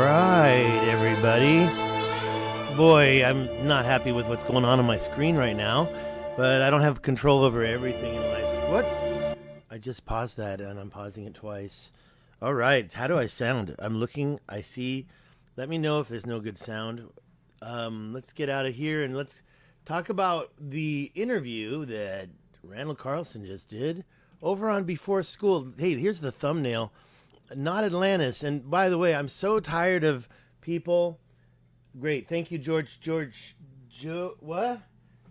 right, everybody. Boy, I'm not happy with what's going on my screen right now, but I don't have control over everything in life. What? I just paused that, and I'm pausing it twice. All right, how do I sound? I'm looking, I see. Let me know if there's no good sound. Let's get out of here, and let's talk about the interview that Randall Carlson just did over on Before School. Hey, here's the thumbnail. Not Atlantis. And by the way, I'm so tired of people. Great. Thank you, George. What?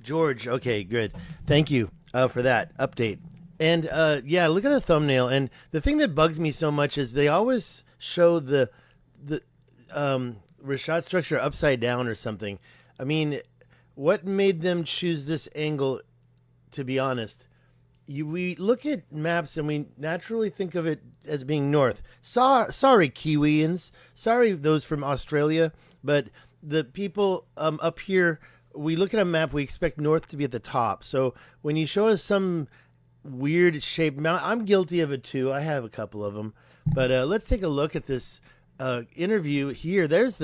George. Okay, good. Thank you for that update. And yeah, look at the thumbnail. And the thing that bugs me so much is they always show the Richat structure upside down or something. I mean, what made them choose this angle, to be honest? We look at maps and we naturally think of it as being north. Sorry, Kiwians. Sorry, those from Australia. But the people up here, we look at a map, we expect north to be at the top. So when you show us some weird shaped mountain, I'm guilty of it too. I have a couple of them. But let's take a look at this interview here. There's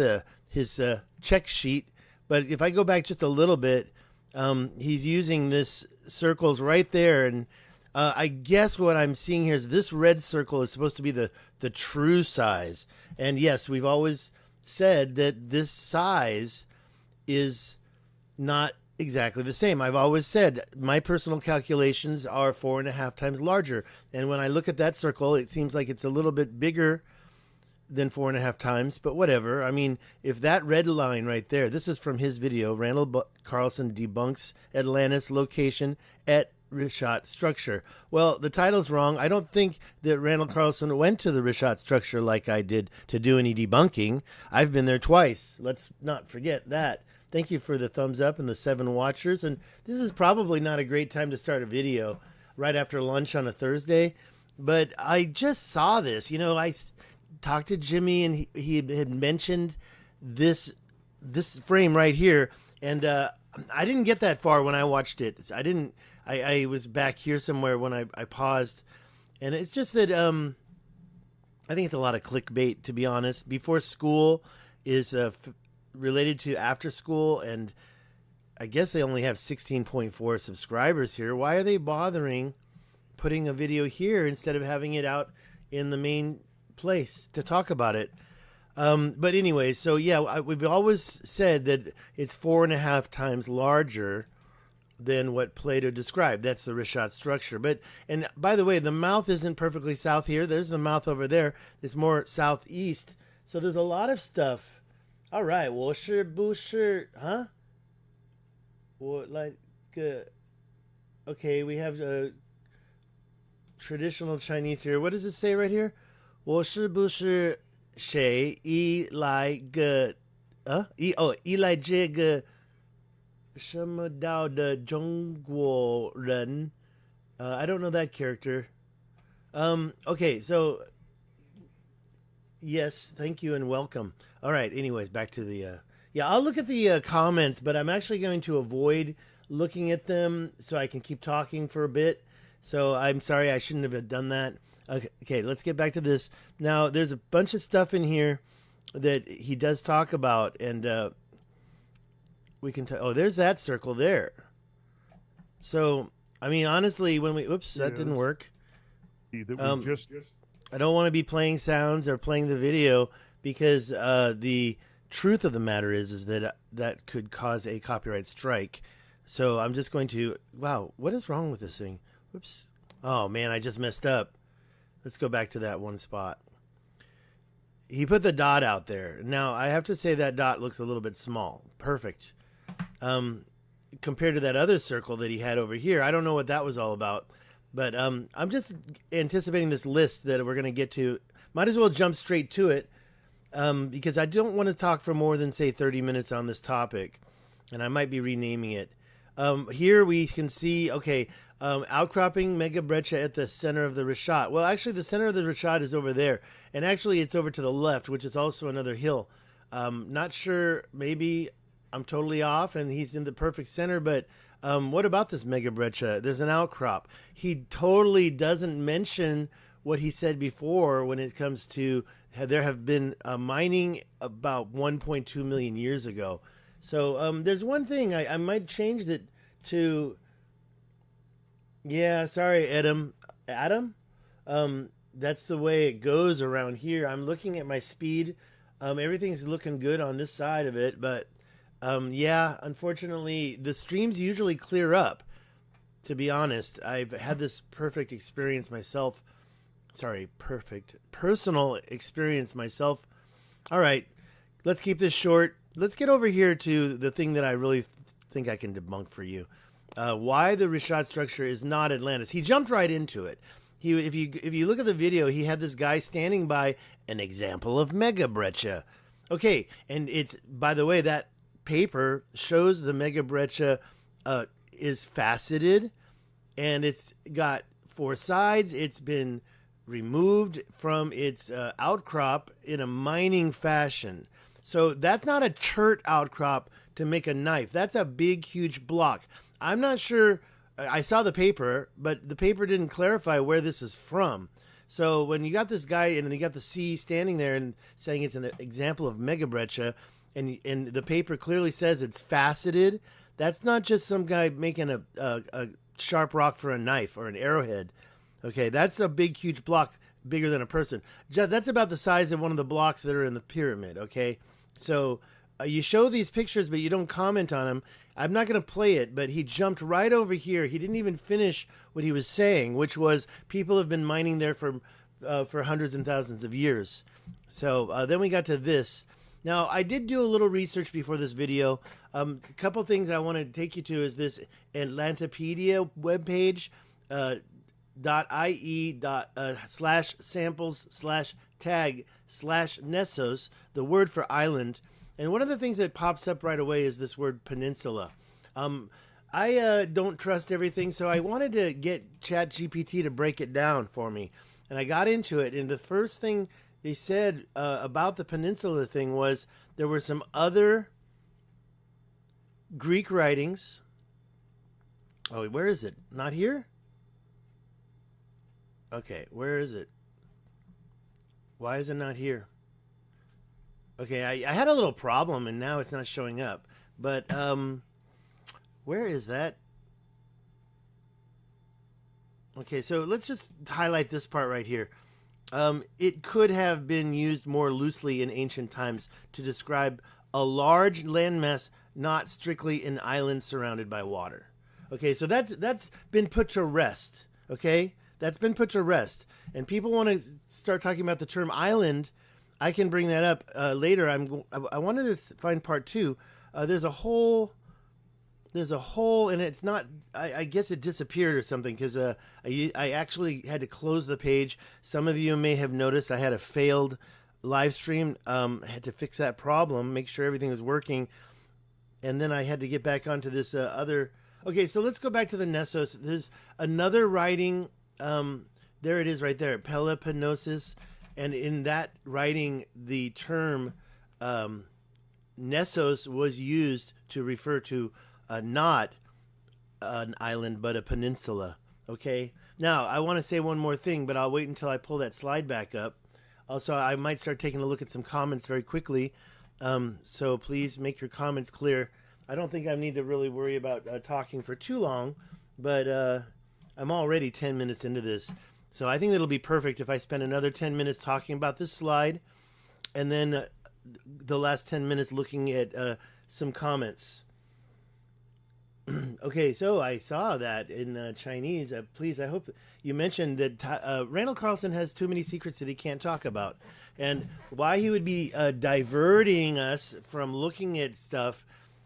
his check sheet. But if I go back just a little bit, he's using this circles right there, and I guess what I'm seeing here is this red circle is supposed to be the true size. And yes, we've always said that this size is not exactly the same. I've always said my personal calculations are 4.5 times larger, and when I look at that circle, it seems like it's a little bit bigger than 4.5 times, but whatever. I mean, if that red line right there, this is from his video, Randall Carlson debunks Atlantis location at Richat structure. Well, the title's wrong. I don't think that Randall Carlson went to the Richat structure like I did to do any debunking. I've been there twice. Let's not forget that. Thank you for the thumbs up and the 7 watchers. And this is probably not a great time to start a video right after lunch on a Thursday, but I just saw this. You know, I talked to Jimmy, and he had mentioned this frame right here, and I didn't get that far when I watched it. I was back here somewhere when I paused, and it's just that I think it's a lot of clickbait, to be honest. Before School is related to After School, and I guess they only have 16.4 subscribers here. Why are they bothering putting a video here instead of having it out in the main place to talk about it? But anyway, so yeah, we've always said that it's 4.5 times larger than what Plato described. That's the Richat structure. And by the way, the mouth isn't perfectly south here. There's the mouth over there. It's more southeast. So there's a lot of stuff. All right, 我是不是 huh? What, like okay, we have traditional Chinese here. What does it say right here? 我是不是谁依赖个依赖这个什么道的中国人? I don't know that character. Okay, so yes, thank you and welcome. All right, anyways, back to the yeah, I'll look at the comments, but I'm actually going to avoid looking at them so I can keep talking for a bit. So I'm sorry, I shouldn't have done that. Okay, let's get back to this. Now, there's a bunch of stuff in here that he does talk about, and we can oh, there's that circle there. So, I mean, honestly, when we... Oops, that didn't work. I don't want to be playing sounds or playing the video because the truth of the matter is that that could cause a copyright strike. So I'm just going to... Wow, what is wrong with this thing? Whoops. Oh, man, I just messed up. Let's go back to that one spot. He put the dot out there. Now, I have to say that dot looks a little bit small. Perfect. Compared to that other circle that he had over here. I don't know what that was all about. But I'm just anticipating this list that we're going to get to. Might as well jump straight to it because I don't want to talk for more than, say, 30 minutes on this topic. And I might be renaming it. Here we can see, okay... outcropping mega breccia at the center of the Richat. Well, actually, the center of the Richat is over there. And actually, it's over to the left, which is also another hill. Not sure, maybe I'm totally off and he's in the perfect center, but what about this mega breccia? There's an outcrop. He totally doesn't mention what he said before when it comes to there have been mining about 1.2 million years ago. So there's one thing I might change it to. Yeah, sorry, Adam. Adam? That's the way it goes around here. I'm looking at my speed. Everything's looking good on this side of it, but yeah, unfortunately, the streams usually clear up. To be honest, I've had this perfect experience myself. Sorry, perfect personal experience myself. All right, let's keep this short. Let's get over here to the thing that I really think I can debunk for you. Why the Richat structure is not Atlantis. He jumped right into it. If you look at the video, he had this guy standing by an example of megabreccia. Okay, and it's, by the way, that paper shows the megabreccia is faceted, and it's got 4 sides. It's been removed from its outcrop in a mining fashion. So that's not a chert outcrop to make a knife. That's a big, huge block. I'm not sure. I saw the paper, but the paper didn't clarify where this is from. So when you got this guy and you got the C standing there and saying it's an example of megabreccia, and the paper clearly says it's faceted, that's not just some guy making a sharp rock for a knife or an arrowhead. Okay, that's a big, huge block, bigger than a person. That's about the size of one of the blocks that are in the pyramid, okay? So you show these pictures, but you don't comment on them. I'm not going to play it, but he jumped right over here. He didn't even finish what he was saying, which was people have been mining there for hundreds and thousands of years. So then we got to this. Now, I did do a little research before this video. A couple things I want to take you to is this Atlantopedia webpage, .ie/samples/tag/Nessos, the word for island. And one of the things that pops up right away is this word peninsula. I don't trust everything, so I wanted to get ChatGPT to break it down for me. And I got into it, and the first thing they said about the peninsula thing was there were some other Greek writings. Oh, where is it? Not here? Okay, where is it? Why is it not here? Okay, I had a little problem, and now it's not showing up. But where is that? Okay, so let's just highlight this part right here. It could have been used more loosely in ancient times to describe a large landmass not strictly an island surrounded by water. Okay, so that's been put to rest. Okay, that's been put to rest. And people want to start talking about the term island. I can bring that up later. I wanted to find part 2. There's a hole, and it's not. I guess it disappeared or something because I actually had to close the page. Some of you may have noticed I had a failed live stream. I had to fix that problem, make sure everything was working, and then I had to get back onto this other. Okay, so let's go back to the Nessos. There's another writing. There it is, right there, Peloponnesus. And in that writing, the term Nessos was used to refer to not an island, but a peninsula. Okay? Now, I want to say one more thing, but I'll wait until I pull that slide back up. Also, I might start taking a look at some comments very quickly. So please make your comments clear. I don't think I need to really worry about talking for too long, but I'm already 10 minutes into this. So I think it'll be perfect if I spend another 10 minutes talking about this slide and then the last 10 minutes looking at some comments. Okay, so I saw that in Chinese. Please, I hope you mentioned that Randall Carlson has too many secrets that he can't talk about. And why he would be diverting us from looking at stuff,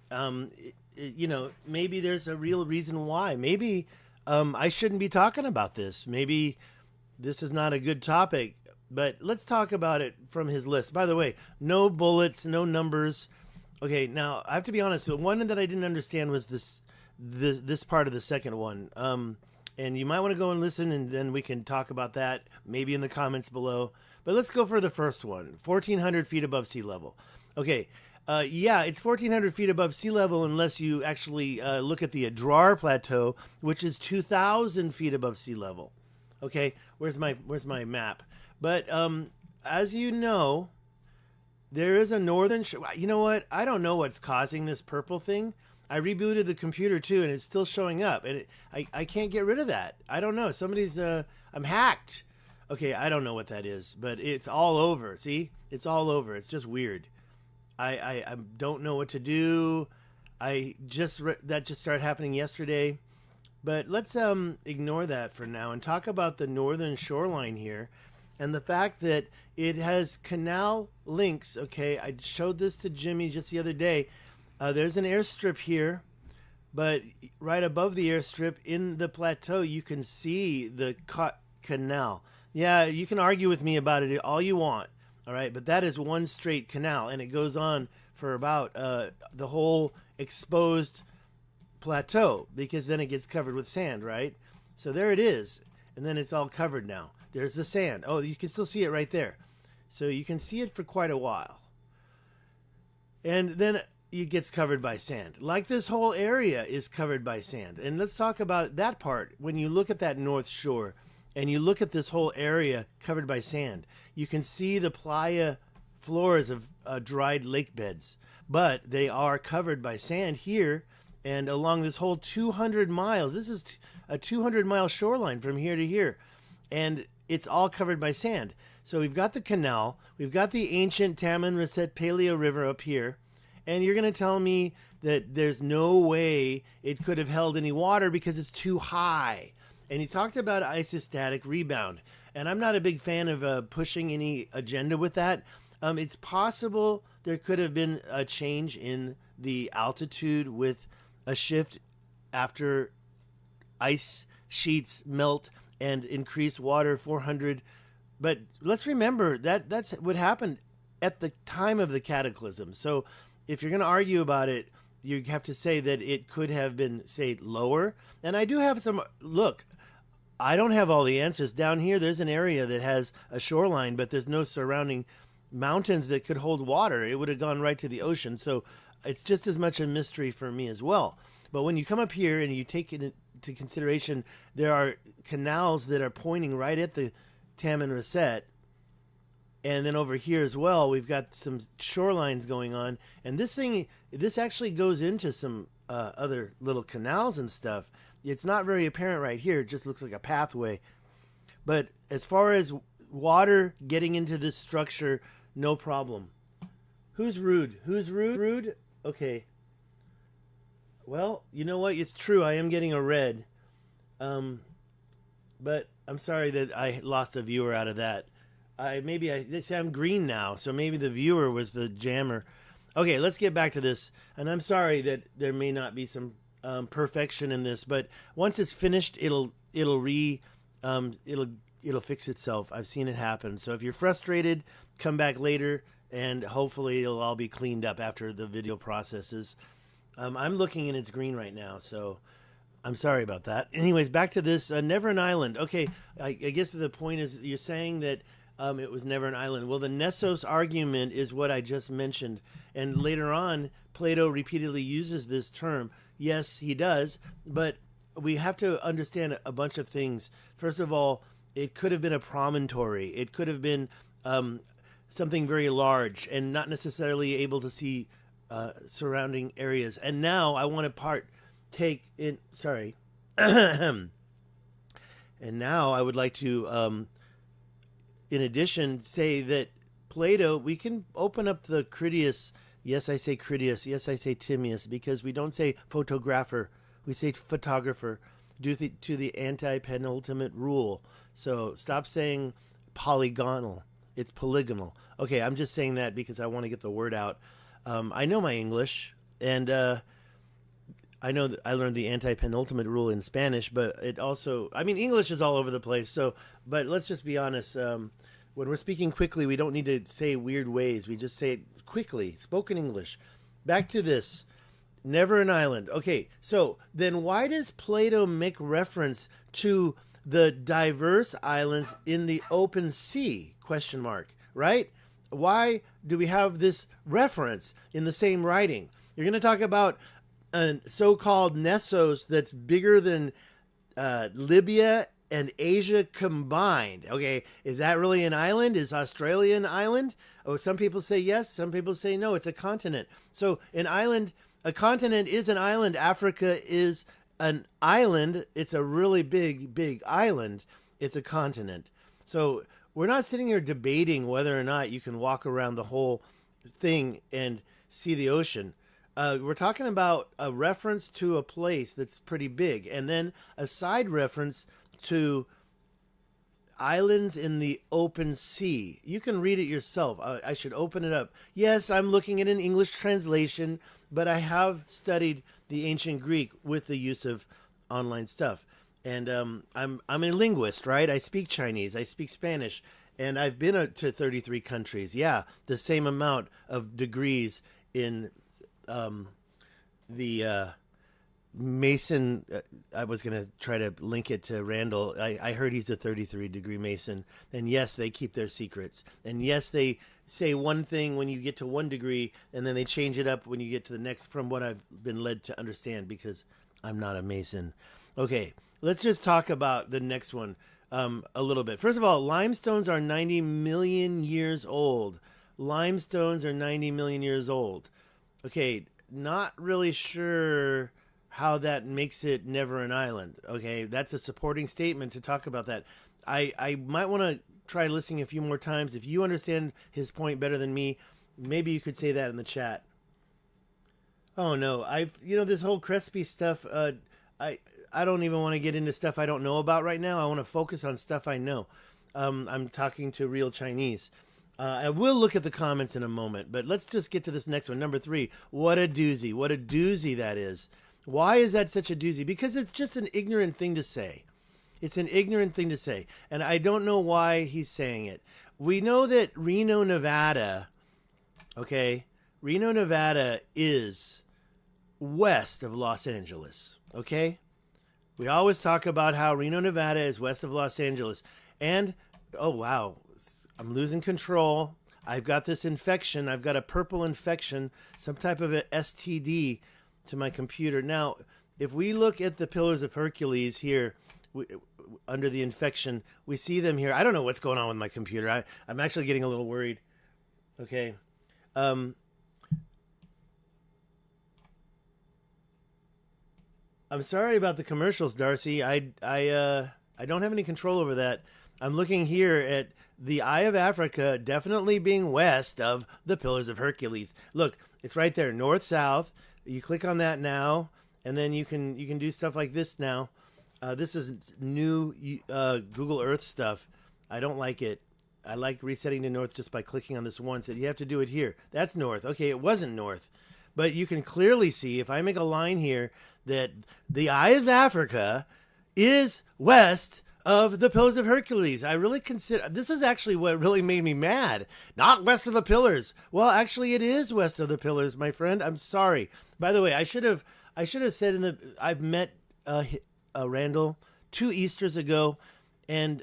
maybe there's a real reason why. Maybe I shouldn't be talking about this. Maybe this is not a good topic, but let's talk about it from his list. By the way, no bullets, no numbers. Okay, now I have to be honest. The one that I didn't understand was this part of the second one. And you might want to go and listen, and then we can talk about that maybe in the comments below. But let's go for the first one, 1,400 feet above sea level. Okay, it's 1,400 feet above sea level unless you actually look at the Adrar plateau, which is 2,000 feet above sea level. Okay, where's my map? But as you know, there is a northern. You know what? I don't know what's causing this purple thing. I rebooted the computer too, and it's still showing up, and I can't get rid of that. I don't know. Somebody's I'm hacked. Okay, I don't know what that is, but it's all over. See, it's all over. It's just weird. I don't know what to do. That just started happening yesterday. But let's ignore that for now and talk about the northern shoreline here and the fact that it has canal links. Okay, I showed this to Jimmy just the other day. There's an airstrip here, but right above the airstrip in the plateau, you can see the canal. Yeah, you can argue with me about it all you want, all right? But that is one straight canal, and it goes on for about the whole exposed plateau, because then it gets covered with sand, right? So there it is, and then it's all covered now. There's the sand. Oh, you can still see it right there. So you can see it for quite a while. And then it gets covered by sand. Like this whole area is covered by sand. And let's talk about that part. When you look at that north shore and you look at this whole area covered by sand, you can see the playa floors of dried lake beds. But they are covered by sand here. And along this whole 200 miles, this is a 200-mile shoreline from here to here. And it's all covered by sand. So we've got the canal. We've got the ancient Tamanrasset Paleo River up here. And you're going to tell me that there's no way it could have held any water because it's too high. And he talked about isostatic rebound. And I'm not a big fan of pushing any agenda with that. It's possible there could have been a change in the altitude with a shift after ice sheets melt and increased water 400. But let's remember that that's what happened at the time of the cataclysm. So if you're going to argue about it, you have to say that it could have been, say, lower. And I do have some, look, I don't have all the answers. Down here, there's an area that has a shoreline, but there's no surrounding mountains that could hold water. It would have gone right to the ocean. So it's just as much a mystery for me as well. But when you come up here and you take it into consideration, there are canals that are pointing right at the Tamanrasset. And then over here as well, we've got some shorelines going on. And this actually goes into some other little canals and stuff. It's not very apparent right here. It just looks like a pathway. But as far as water getting into this structure, no problem. Who's rude? Who's rude? Rude? Okay. Well, you know what? It's true. I am getting a red. But I'm sorry that I lost a viewer out of that. They say I'm green now, so maybe the viewer was the jammer. Okay, let's get back to this. And I'm sorry that there may not be some perfection in this, but once it's finished, it'll fix itself. I've seen it happen. So if you're frustrated, come back later, and hopefully it'll all be cleaned up after the video processes. I'm looking and it's green right now, so I'm sorry about that. Anyways, back to this. Never an island. Okay, I guess the point is you're saying that it was never an island. Well, the Nessos argument is what I just mentioned. And later on, Plato repeatedly uses this term. Yes, he does. But we have to understand a bunch of things. First of all, it could have been a promontory. It could have been something very large and not necessarily able to see surrounding areas. And now I want to partake in... Sorry. And now I would like to... in addition, say that Plato, we can open up the Critias. Yes, I say Critias. Yes, I say Timaeus, because we don't say photographer. We say photographer due to the anti-penultimate rule. So stop saying polygonal. It's polygonal. Okay, I'm just saying that because I want to get the word out. I know my English, and I know that I learned the anti-penultimate rule in Spanish, but it also, I mean, English is all over the place. So, but let's just be honest. When we're speaking quickly, we don't need to say weird ways. We just say it quickly, spoken English. Back to this. Never an island. Okay, so then why does Plato make reference to the diverse islands in the open sea? Question mark, right? Why do we have this reference in the same writing? You're going to talk about a so-called Nessos that's bigger than Libya and Asia combined. Okay, is that really an island? Is Australia an island? Oh, some people say yes, some people say no. It's a continent. So an island, a continent is an island. Africa is an island. It's a really big, big island. It's a continent. So we're not sitting here debating whether or not you can walk around the whole thing and see the ocean. We're talking about a reference to a place that's pretty big, and then a side reference to islands in the open sea. You can read it yourself. I should open it up. Yes, I'm looking at an English translation, but I have studied the ancient Greek with the use of online stuff. And I'm a linguist, right? I speak Chinese, I speak Spanish, and I've been to 33 countries. Yeah, the same amount of degrees in the Mason. I was going to try to link it to Randall. I heard he's a 33-degree Mason. And yes, they keep their secrets. And yes, they say one thing when you get to 1 degree, and then they change it up when you get to the next, from what I've been led to understand, because I'm not a Mason. Okay, let's just talk about the next one a little bit. First of all, limestones are 90 million years old. Limestones are 90 million years old. Okay, not really sure how that makes it never an island. Okay, that's a supporting statement to talk about that. I might want to try listening a few more times. If you understand his point better than me, maybe you could say that in the chat. Oh no, this whole Crespi stuff, I don't even want to get into stuff I don't know about right now. I want to focus on stuff I know. I'm talking to real Chinese. I will look at the comments in a moment, but let's just get to this next one. Number 3, what a doozy. What a doozy that is. Why is that such a doozy? Because it's just an ignorant thing to say. It's an ignorant thing to say, and I don't know why he's saying it. We know that Reno, Nevada, Reno, Nevada is west of Los Angeles, okay? We always talk about how Reno, Nevada is west of Los Angeles. And, oh, wow, I'm losing control. I've got this infection. I've got a purple infection, some type of a STD to my computer. Now, if we look at the Pillars of Hercules here, under the infection, we see them here. I don't know what's going on with my computer. I'm actually getting a little worried. Okay. I'm sorry about the commercials, Darcy. I don't have any control over that. I'm looking here at the Eye of Africa definitely being west of the Pillars of Hercules. Look, it's right there, north-south. You click on that now, and then you can do stuff like this now. This is new Google Earth stuff. I don't like it. I like resetting to north just by clicking on this once. You have to do it here. That's north. Okay, it wasn't north. But you can clearly see, if I make a line here, that the Eye of Africa is west of the Pillars of Hercules. I really consider, this is actually what really made me mad. Not west of the Pillars. Well, actually it is west of the Pillars, my friend. I'm sorry. By the way, I should have said I've met Randall 2 Easters ago, and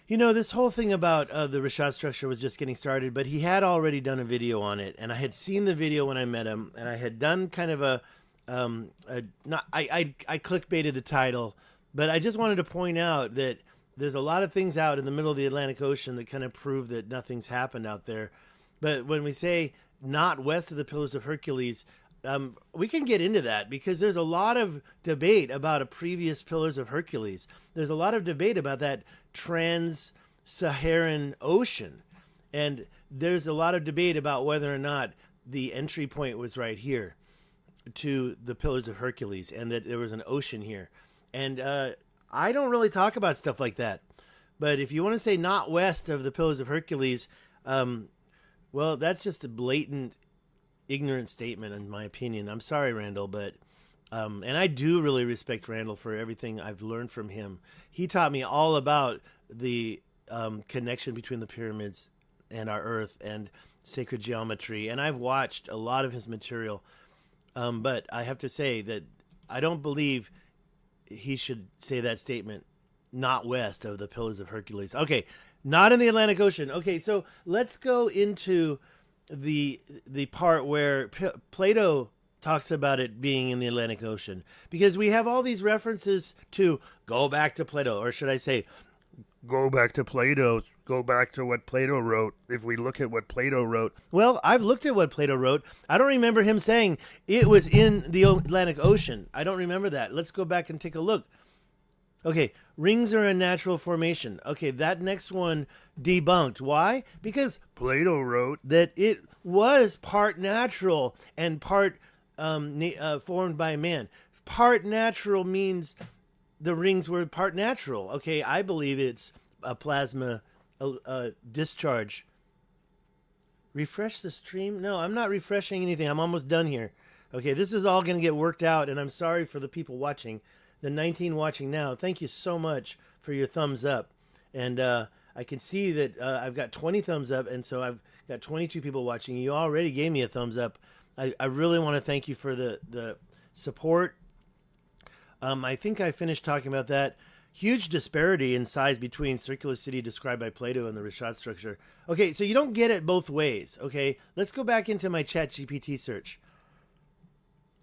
this whole thing about the Richat structure was just getting started, but he had already done a video on it, and I had seen the video when I met him, and I had done kind of I clickbaited the title, but I just wanted to point out that there's a lot of things out in the middle of the Atlantic Ocean that kind of prove that nothing's happened out there. But when we say not west of the Pillars of Hercules, we can get into that because there's a lot of debate about a previous Pillars of Hercules. There's a lot of debate about that trans-Saharan ocean. And there's a lot of debate about whether or not the entry point was right here to the Pillars of Hercules and that there was an ocean here. And I don't really talk about stuff like that. But if you want to say not west of the Pillars of Hercules, well, that's just a blatant ignorant statement in my opinion. I'm sorry, Randall, but and I do really respect Randall for everything I've learned from him. He taught me all about the connection between the pyramids and our Earth and sacred geometry, and I've watched a lot of his material. But I have to say that I don't believe he should say that statement, not west of the Pillars of Hercules. Okay, not in the Atlantic Ocean. Okay, so let's go into the part where Plato talks about it being in the Atlantic Ocean, because we have all these references to go back to Plato, or should I say, go back to Plato, go back to what Plato wrote. If we look at what Plato wrote, well, I've looked at what Plato wrote. I don't remember him saying it was in the Atlantic Ocean. I don't remember that. Let's go back and take a look. Okay, rings are a natural formation. Okay, that next one debunked. Why? Because Plato wrote that it was part natural and part formed by man. Part natural means the rings were part natural. Okay, I believe it's a plasma discharge. Refresh the stream? No, I'm not refreshing anything. I'm almost done here. Okay, this is all going to get worked out, and I'm sorry for the people watching. The 19 watching now, thank you so much for your thumbs up. And I can see that I've got 20 thumbs up, and so I've got 22 people watching. You already gave me a thumbs up. I really want to thank you for the support. I think I finished talking about that. Huge disparity in size between circular city described by Plato and the Richat structure. Okay, so you don't get it both ways, okay? Let's go back into my ChatGPT search.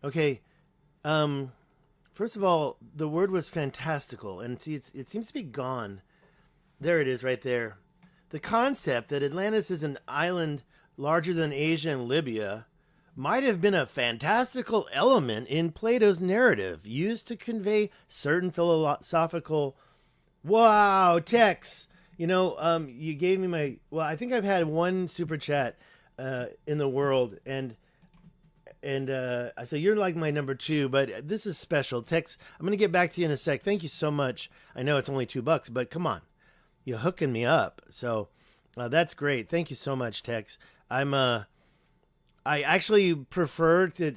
Okay, first of all, the word was fantastical, and see, it seems to be gone. There it is right there. The concept that Atlantis is an island larger than Asia and Libya might have been a fantastical element in Plato's narrative, used to convey certain philosophical, texts. You know, you gave me I think I've had one super chat in the world, and so you're like my number 2, but this is special. Tex, I'm going to get back to you in a sec. Thank you so much. I know it's only $2, but come on. You're hooking me up. So that's great. Thank you so much, Tex. I actually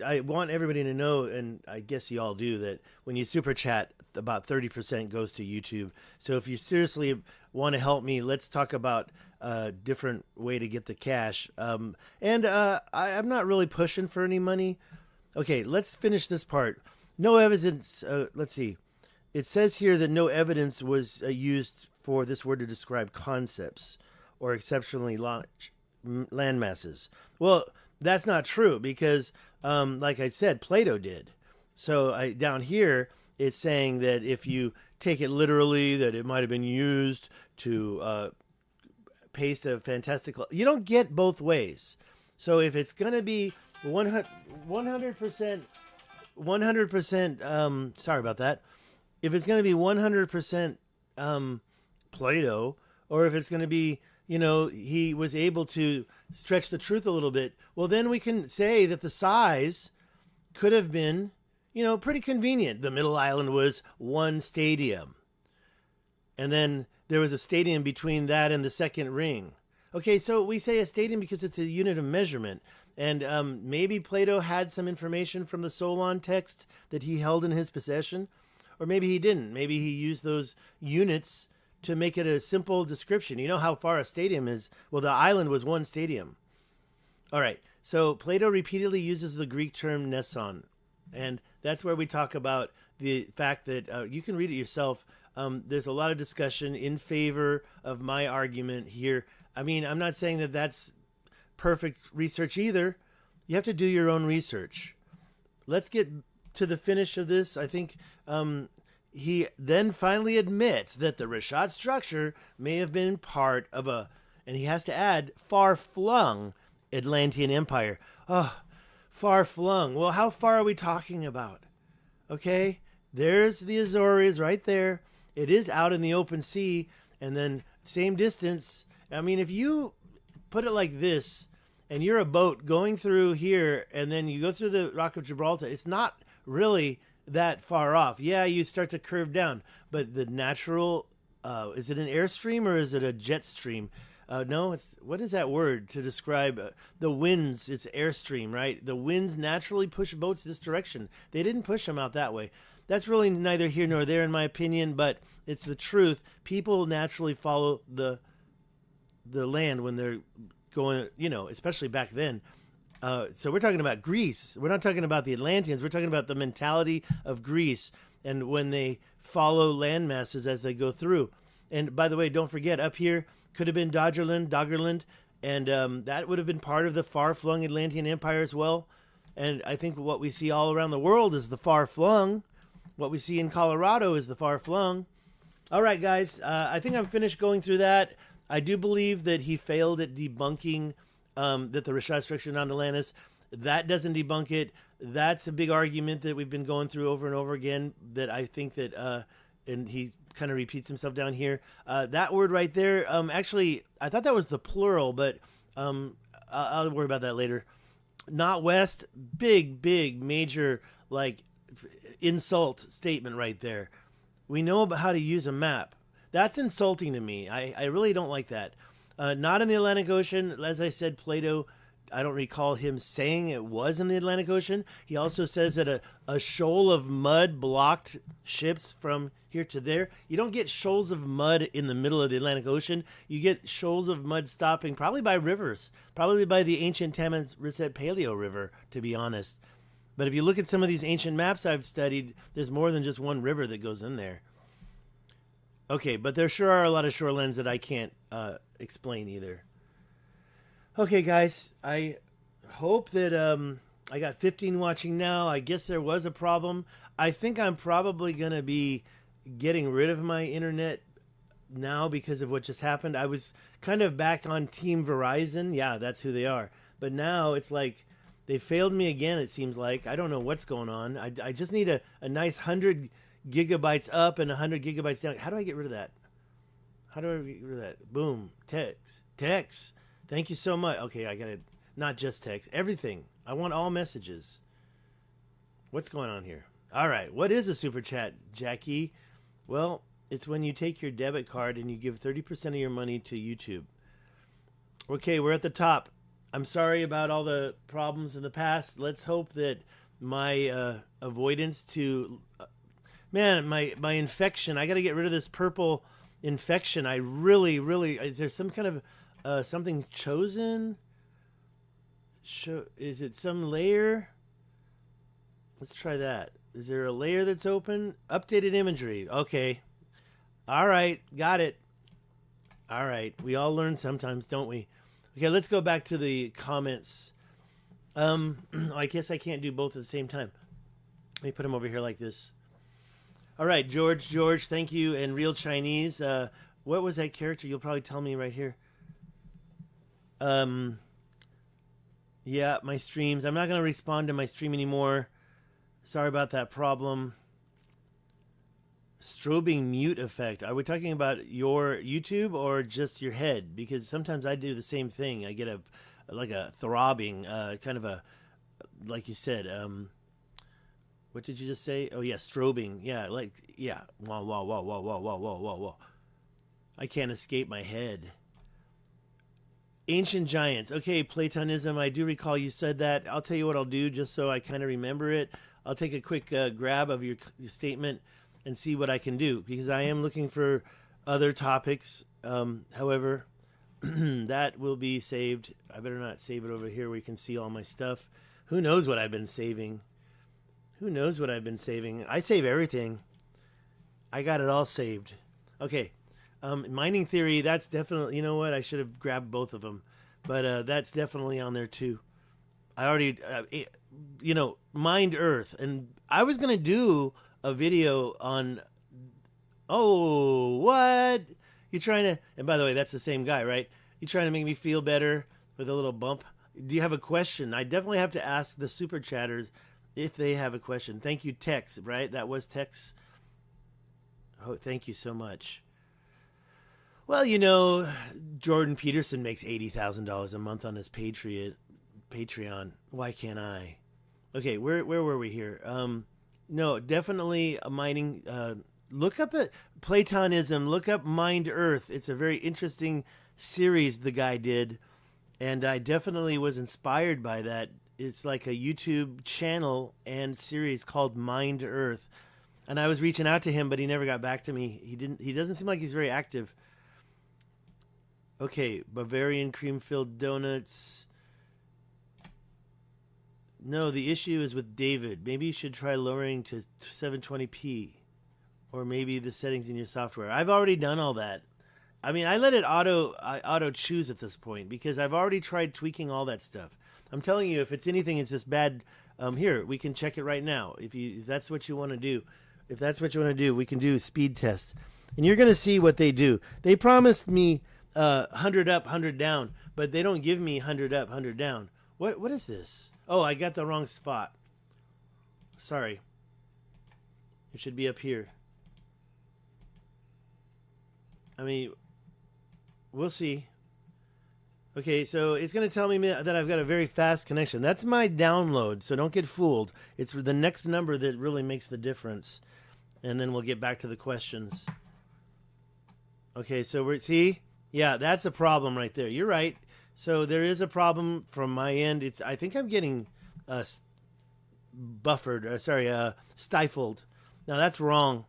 I want everybody to know, and I guess you all do, that when you super chat, about 30% goes to YouTube. So if you seriously want to help me, let's talk about a different way to get the cash. I'm not really pushing for any money. Okay, let's finish this part. No evidence. Let's see. It says here that no evidence was used for this word to describe concepts or exceptionally large land masses. Well, that's not true, because, like I said, Plato did. So down here, it's saying that if you take it literally, that it might have been used to paste a fantastical. You don't get both ways. So if it's going to be 100%, sorry about that. If it's going to be 100% Plato, or if it's going to be, he was able to stretch the truth a little bit, well, then we can say that the size could have been, pretty convenient. The middle island was one stadium. And then there was a stadium between that and the second ring. Okay, so we say a stadium because it's a unit of measurement. And maybe Plato had some information from the Solon text that he held in his possession. Or maybe he didn't. Maybe he used those units to make it a simple description. You know how far a stadium is? Well, the island was one stadium. All right, so Plato repeatedly uses the Greek term neson. And that's where we talk about the fact that you can read it yourself. There's a lot of discussion in favor of my argument here. I mean, I'm not saying that that's perfect research either. You have to do your own research. Let's get to the finish of this. I think he then finally admits that the Richat structure may have been part of and he has to add, far-flung Atlantean Empire. Oh, far-flung. Well, how far are we talking about? Okay, there's the Azores right there. It is out in the open sea, and then same distance. I mean, if you put it like this, and you're a boat going through here, and then you go through the Rock of Gibraltar, it's not really that far off. Yeah, you start to curve down, but the natural, is it an airstream or is it a jet stream? No, what is that word to describe the winds? It's airstream, right? The winds naturally push boats this direction. They didn't push them out that way. That's really neither here nor there in my opinion, but it's the truth. People naturally follow the land when they're going, especially back then. So we're talking about Greece. We're not talking about the Atlanteans. We're talking about the mentality of Greece and when they follow land masses as they go through. And by the way, don't forget, up here could have been Doggerland, and that would have been part of the far-flung Atlantean Empire as well. And I think what we see all around the world is the far flung. What we see in Colorado is the far flung. All right, guys, I think I'm finished going through that. I do believe that he failed at debunking that the Richat structure is not Atlantis. That doesn't debunk it. That's a big argument that we've been going through over and over again, that I think that, and he kind of repeats himself down here. That word right there, actually, I thought that was the plural, but I'll worry about that later. Not west, big, major, like, insult statement right there. We know about how to use a map. That's insulting to me. I really don't like that. Not in the Atlantic Ocean. As I said, Plato, I don't recall him saying it was in the Atlantic Ocean. He also says that a shoal of mud blocked ships from here to there. You don't get shoals of mud in the middle of the Atlantic Ocean. You get shoals of mud stopping probably by rivers, probably by the ancient Richat Paleo River, to be honest. But if you look at some of these ancient maps I've studied, there's more than just one river that goes in there. Okay, but there sure are a lot of shorelines that I can't explain either. Okay, guys, I hope that I got 15 watching now. I guess there was a problem. I think I'm probably going to be getting rid of my internet now because of what just happened. I was kind of back on Team Verizon. Yeah, that's who they are. But now it's like they failed me again, it seems like. I don't know what's going on. I just need a nice 100 gigabytes up and 100 gigabytes down. How do I get rid of that? How do I get rid of that? Boom. Text. Thank you so much. Okay, I got to, not just text, everything. I want all messages. What's going on here? All right, what is a super chat, Jackie? Well, it's when you take your debit card and you give 30% of your money to YouTube. Okay, we're at the top. I'm sorry about all the problems in the past. Let's hope that my avoidance to... man, my infection. I got to get rid of this purple infection. I really... Is there some kind of... something chosen? Is it some layer? Let's try that. Is there a layer that's open? Updated imagery. Okay. All right. Got it. All right. We all learn sometimes, don't we? Okay, let's go back to the comments. I guess I can't do both at the same time. Let me put them over here like this. All right, George, thank you. And Real Chinese. What was that character? You'll probably tell me right here. Yeah, my streams. I'm not going to respond to my stream anymore. Sorry about that problem. Strobing mute effect. Are we talking about your YouTube or just your head? Because sometimes I do the same thing. I get a throbbing, kind of a, like you said, what did you just say? Oh yeah, strobing. Yeah, Whoa. I can't escape my head. Ancient giants. Okay, Platonism. I do recall you said that. I'll tell you what I'll do just so I kind of remember it. I'll take a quick grab of your statement and see what I can do, because I am looking for other topics. However, that will be saved. I better not save it over here where you can see all my stuff. Who knows what I've been saving? I save everything. I got it all saved. Okay. Mining theory, that's definitely, you know what? I should have grabbed both of them. But that's definitely on there too. I already, mined Earth. And I was going to do a video on, oh, what? You trying to, and by the way, that's the same guy, right? You trying to make me feel better with a little bump? Do you have a question? I definitely have to ask the super chatters if they have a question. Thank you, Tex, right? That was Tex. Oh, thank you so much. Well, Jordan Peterson makes $80,000 a month on his Patreon. Why can't I? Okay, where were we here? No, definitely a mining. Look up at Platonism. Look up Mined Earth. It's a very interesting series the guy did, and I definitely was inspired by that. It's like a YouTube channel and series called Mined Earth, and I was reaching out to him, but he never got back to me. He doesn't seem like he's very active. Okay, Bavarian cream-filled donuts. No, the issue is with David. Maybe you should try lowering to 720p. Or maybe the settings in your software. I've already done all that. I mean, I let it auto choose at this point because I've already tried tweaking all that stuff. I'm telling you, if it's anything, it's just bad. Here, we can check it right now. If that's what you want to do, we can do speed test, and you're gonna see what they do. They promised me 100 up, 100 down, but they don't give me 100 up, 100 down. What is this? Oh, I got the wrong spot. Sorry. It should be up here. I mean, we'll see. Okay, so it's going to tell me that I've got a very fast connection. That's my download, so don't get fooled. It's the next number that really makes the difference. And then we'll get back to the questions. Okay, so see? Yeah, that's a problem right there. You're right. So there is a problem from my end. I think I'm getting stifled. Now that's wrong.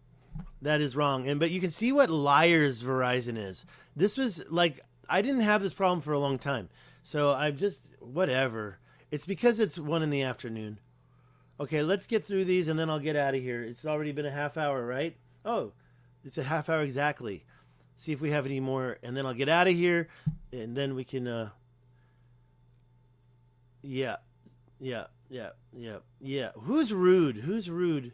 That is wrong. But you can see what liars Verizon is. This was like, I didn't have this problem for a long time. So I'm just, whatever. It's because it's 1 in the afternoon. Okay, let's get through these and then I'll get out of here. It's already been a half hour, right? Oh, it's a half hour exactly. See if we have any more, and then I'll get out of here, and then we can, yeah. Who's rude? Who is rude?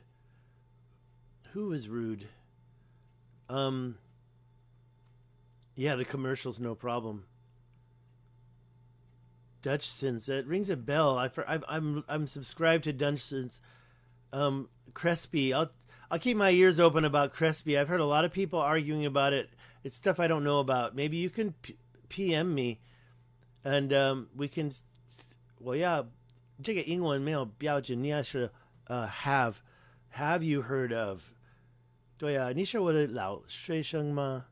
Yeah, the commercials, no problem. Dutchson's, that rings a bell. I'm subscribed to Dutchson's. Crespi, I'll keep my ears open about Crespi. I've heard a lot of people arguing about it. It's stuff I don't know about. Maybe you can PM me, and we can. 我要这个英文没有标准，你要是have you heard of？ 对啊，你是我的老学生吗？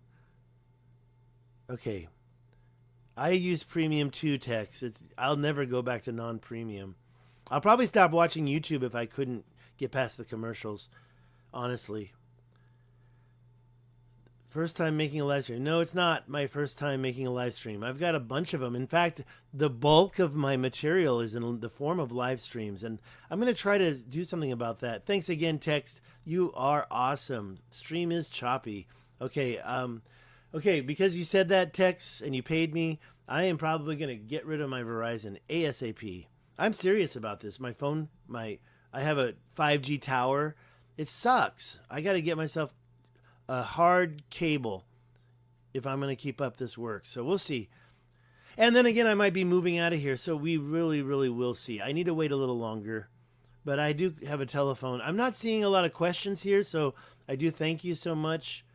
Okay, I use premium 2 text. I'll never go back to non-premium. I'll probably stop watching YouTube if I couldn't get past the commercials. Honestly. First time making a live stream. No, it's not my first time making a live stream. I've got a bunch of them. In fact, the bulk of my material is in the form of live streams, and I'm going to try to do something about that. Thanks again, Text. You are awesome. Stream is choppy. Okay, okay, because you said that, Text, and you paid me, I am probably going to get rid of my Verizon ASAP. I'm serious about this. My phone, I have a 5G tower. It sucks. I got to get myself a hard cable if I'm going to keep up this work. So we'll see. And then again, I might be moving out of here. So we really, really will see. I need to wait a little longer. But I do have a telephone. I'm not seeing a lot of questions here. So I do thank you so much.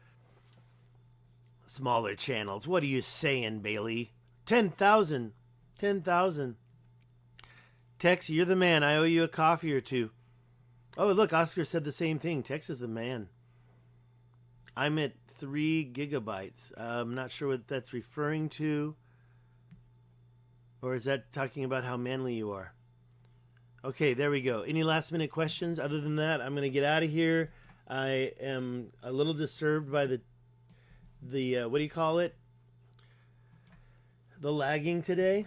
Smaller channels. What are you saying, Bailey? 10,000. 10,000. Tex, you're the man. I owe you a coffee or two. Oh, look, Oscar said the same thing. Tex is the man. I'm at 3 gigabytes. I'm not sure what that's referring to. Or is that talking about how manly you are? Okay, there we go. Any last minute questions? Other than that, I'm going to get out of here. I am a little disturbed by the what do you call it? The lagging today.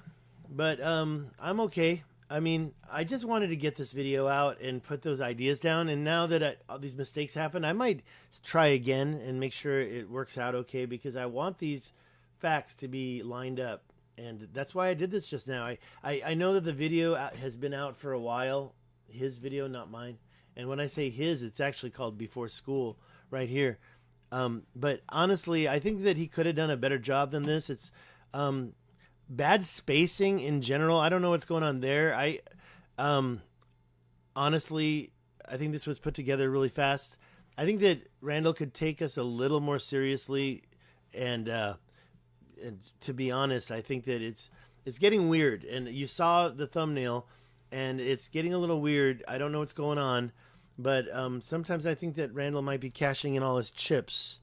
But I'm okay. I mean, I just wanted to get this video out and put those ideas down. And now that all these mistakes happen, I might try again and make sure it works out okay, because I want these facts to be lined up. And that's why I did this just now. I know that the video has been out for a while. His video, not mine. And when I say his, it's actually called Before School right here. But honestly, I think that he could have done a better job than this. It's bad spacing in general. I don't know what's going on there. Honestly, I think this was put together really fast. I think that Randall could take us a little more seriously, and to be honest, I think that it's getting weird. And you saw the thumbnail, and it's getting a little weird. I don't know what's going on, but sometimes I think that Randall might be cashing in all his chips.